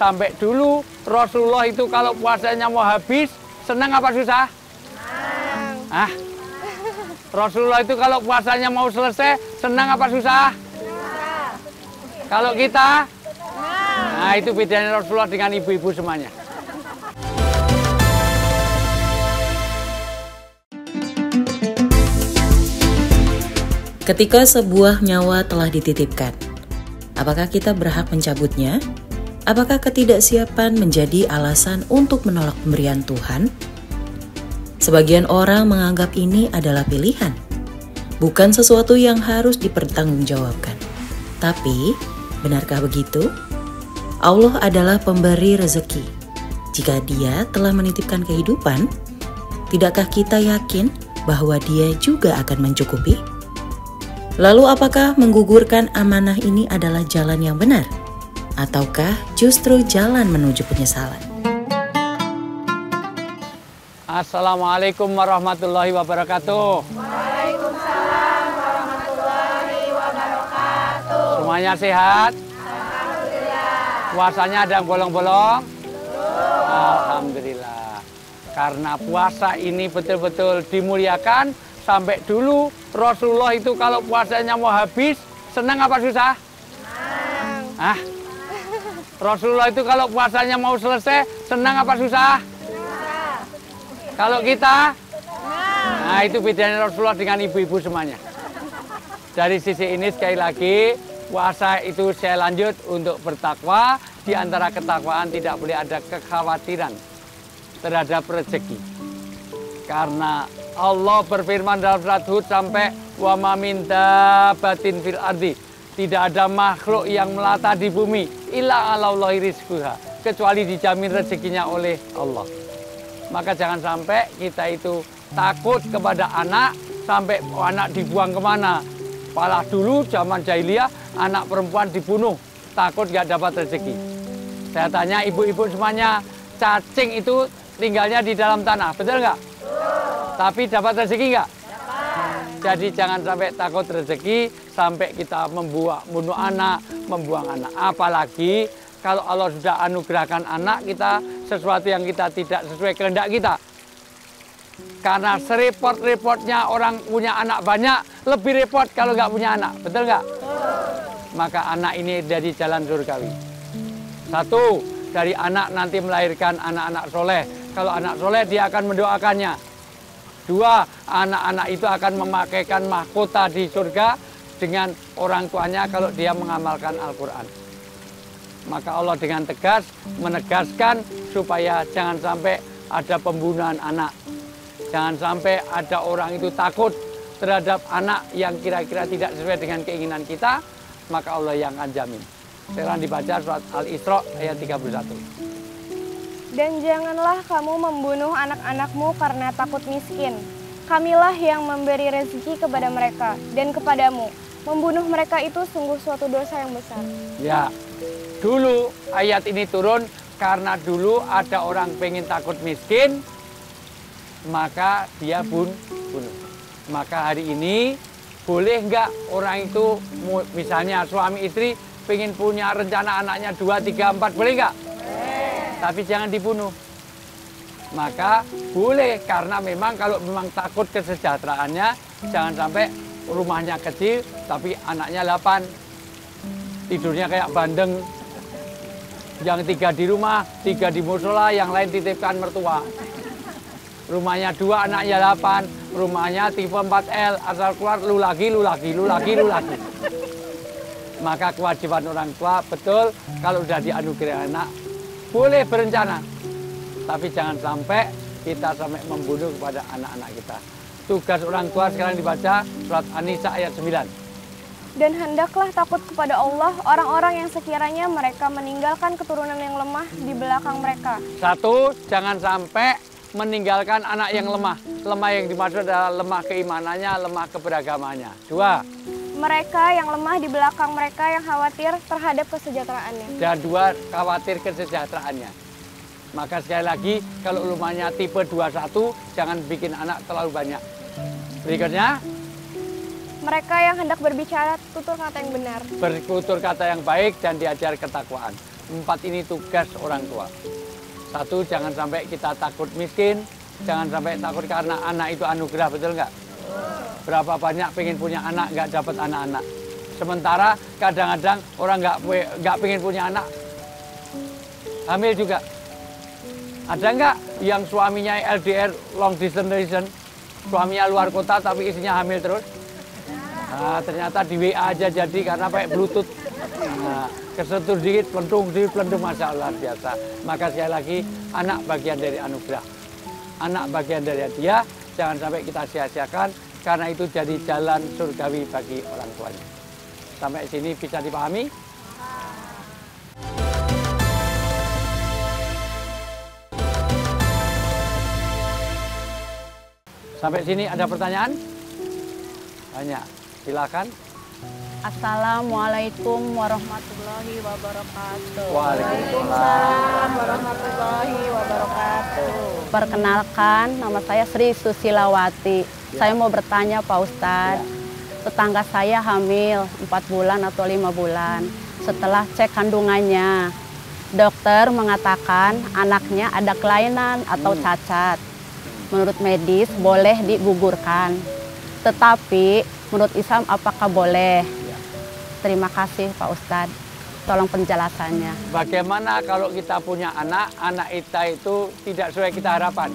Sampai dulu Rasulullah itu kalau puasanya mau habis, senang apa susah? Senang. Ah, Rasulullah itu kalau puasanya mau selesai, senang apa susah? Susah. Kalau kita? Senang. Nah, itu bedanya Rasulullah dengan ibu-ibu semuanya. Ketika sebuah nyawa telah dititipkan, apakah kita berhak mencabutnya? Apakah ketidaksiapan menjadi alasan untuk menolak pemberian Tuhan? Sebagian orang menganggap ini adalah pilihan, bukan sesuatu yang harus dipertanggungjawabkan. Tapi, benarkah begitu? Allah adalah pemberi rezeki. Jika Dia telah menitipkan kehidupan, tidakkah kita yakin bahwa Dia juga akan mencukupi? Lalu apakah menggugurkan amanah ini adalah jalan yang benar? Ataukah justru jalan menuju penyesalan? Assalamualaikum warahmatullahi wabarakatuh. Waalaikumsalam warahmatullahi wabarakatuh. Semuanya sehat? Alhamdulillah. Puasanya ada yang bolong-bolong? Alhamdulillah. Karena puasa ini betul-betul dimuliakan. Sampai dulu Rasulullah itu kalau puasanya mau habis, senang apa susah? Senang. Ah, Rasulullah itu kalau puasanya mau selesai, senang apa susah? Susah. Kalau kita? Senang. Nah, itu bedanya Rasulullah dengan ibu-ibu semuanya. Dari sisi ini sekali lagi, puasa itu saya lanjut untuk bertakwa. Di antara ketakwaan tidak boleh ada kekhawatiran terhadap rezeki. Karena Allah berfirman dalam surat Hud sampai wa ma min dabbatin fil ardi. Tidak ada makhluk yang melata di bumi illa 'alallahi rizquha, kecuali dijamin rezekinya oleh Allah. Maka jangan sampai kita itu takut kepada anak sampai anak dibuang kemana. Malah dulu zaman jahiliyah anak perempuan dibunuh, takut nggak dapat rezeki. Saya tanya ibu-ibu semuanya, cacing itu tinggalnya di dalam tanah, betul nggak? Tapi dapat rezeki nggak? Jadi jangan sampai takut rezeki sampai kita membunuh anak, membuang anak. Apalagi kalau Allah sudah anugerahkan anak kita sesuatu yang kita tidak sesuai kehendak kita. Karena serepot-repotnya orang punya anak banyak, lebih repot kalau nggak punya anak, betul nggak? Maka anak ini dari jalan surgawi. Satu, dari anak nanti melahirkan anak-anak soleh. Kalau anak soleh dia akan mendoakannya. Dua, anak-anak itu akan memakaikan mahkota di surga dengan orang tuanya kalau dia mengamalkan Al-Quran. Maka Allah dengan tegas menegaskan supaya jangan sampai ada pembunuhan anak. Jangan sampai ada orang itu takut terhadap anak yang kira-kira tidak sesuai dengan keinginan kita, maka Allah yang akan jamin. Sekarang dibaca surat Al-Isra ayat 31. Dan janganlah kamu membunuh anak-anakmu karena takut miskin. Kamilah yang memberi rezeki kepada mereka dan kepadamu. Membunuh mereka itu sungguh suatu dosa yang besar. Ya, dulu ayat ini turun karena dulu ada orang pengen takut miskin, maka dia bunuh. Maka hari ini boleh nggak orang itu misalnya suami istri pengen punya rencana anaknya 2, 3, 4, boleh nggak? Tapi jangan dibunuh. Maka boleh karena memang kalau memang takut kesejahteraannya, jangan sampai rumahnya kecil tapi anaknya 8. Tidurnya kayak bandeng. Yang 3 di rumah, 3 di musola, yang lain titipkan mertua. Rumahnya 2, anaknya 8. Rumahnya tipe 4L, asal keluar lu lagi. Maka kewajiban orang tua betul kalau sudah dianugerahi anak, boleh berencana, tapi jangan sampai kita sampai membunuh kepada anak-anak kita. Tugas orang tua sekarang dibaca surat An-Nisa ayat 9. Dan hendaklah takut kepada Allah orang-orang yang sekiranya mereka meninggalkan keturunan yang lemah di belakang mereka. Satu, jangan sampai meninggalkan anak yang lemah. Lemah yang dimaksud adalah lemah keimanannya, lemah keberagamannya. Dua, Mereka yang lemah di belakang mereka yang khawatir terhadap kesejahteraannya. dan dua, khawatir kesejahteraannya. Maka sekali lagi, kalau rumahnya tipe 21, jangan bikin anak terlalu banyak. Berikutnya, Mereka yang hendak berbicara tutur kata yang benar. bertutur kata yang baik dan diajar ketakwaan. 4 ini tugas orang tua. 1, jangan sampai kita takut miskin, jangan sampai takut karena anak itu anugerah, betul nggak? Berapa banyak pengen punya anak nggak dapat anak-anak. Sementara kadang-kadang orang nggak pengen punya anak, hamil juga. Ada nggak yang suaminya LDR, long distance relation, suaminya luar kota tapi istrinya hamil terus? Nah, ternyata di WA aja jadi karena pakai Bluetooth. Nah, kesentuh dikit, pelendung, Masya Allah, biasa. Maka sekali lagi, anak bagian dari anugerah. Anak bagian dari hadiah, jangan sampai kita sia-siakan, karena itu jadi jalan surgawi bagi orang tuanya. Sampai sini bisa dipahami? Sampai sini ada pertanyaan? Banyak. Silakan. Assalamualaikum warahmatullahi wabarakatuh. Waalaikumsalam warahmatullahi wabarakatuh. Perkenalkan, nama saya Sri Susilawati. Saya mau bertanya Pak Ustadz. Tetangga saya hamil 4 bulan atau 5 bulan. Setelah cek kandungannya, dokter mengatakan anaknya ada kelainan atau cacat. Menurut medis boleh digugurkan. Tetapi menurut Islam apakah boleh? Terima kasih Pak Ustadz. Tolong penjelasannya. Bagaimana kalau kita punya anak kita itu tidak sesuai kita harapan.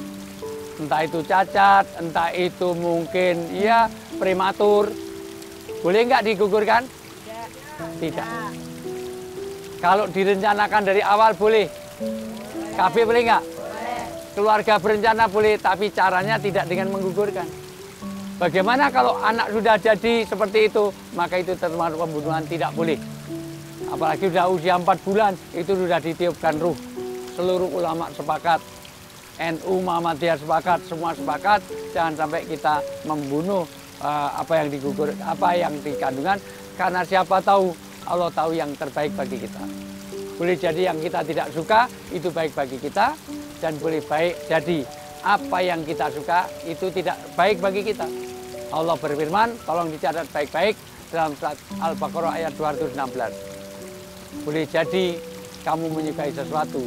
Entah itu cacat, entah itu mungkin ya prematur. Boleh nggak digugurkan? Tidak. Kalau direncanakan dari awal boleh. KB boleh nggak? Keluarga berencana boleh, tapi caranya tidak dengan menggugurkan. Bagaimana kalau anak sudah jadi seperti itu, maka itu termasuk pembunuhan, tidak boleh. Apalagi sudah usia 4 bulan, itu sudah ditiupkan ruh. Seluruh ulama sepakat, NU, Muhammadiyah sepakat, semua sepakat, jangan sampai kita membunuh apa yang digugur, apa yang dikandungan, karena siapa tahu, Allah tahu yang terbaik bagi kita. Boleh jadi yang kita tidak suka, itu baik bagi kita, dan boleh baik jadi apa yang kita suka itu tidak baik bagi kita. Allah berfirman, tolong dicatat baik-baik dalam surat Al-Baqarah ayat 216. Boleh jadi kamu menyukai sesuatu,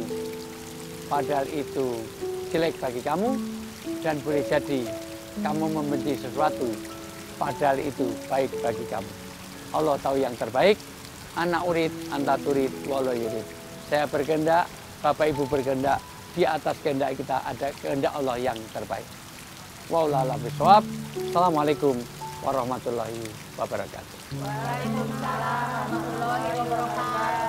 padahal itu jelek bagi kamu, dan boleh jadi kamu membenci sesuatu, padahal itu baik bagi kamu. Allah tahu yang terbaik. Anak urid, anta turid, wallahu yurid. Saya berkehendak, Bapak Ibu berkehendak, di atas kehendak kita ada kehendak Allah yang terbaik. Wallahu a'lam bishawab. Assalamualaikum warahmatullahi wabarakatuh. Waalaikumsalam warahmatullahi wabarakatuh.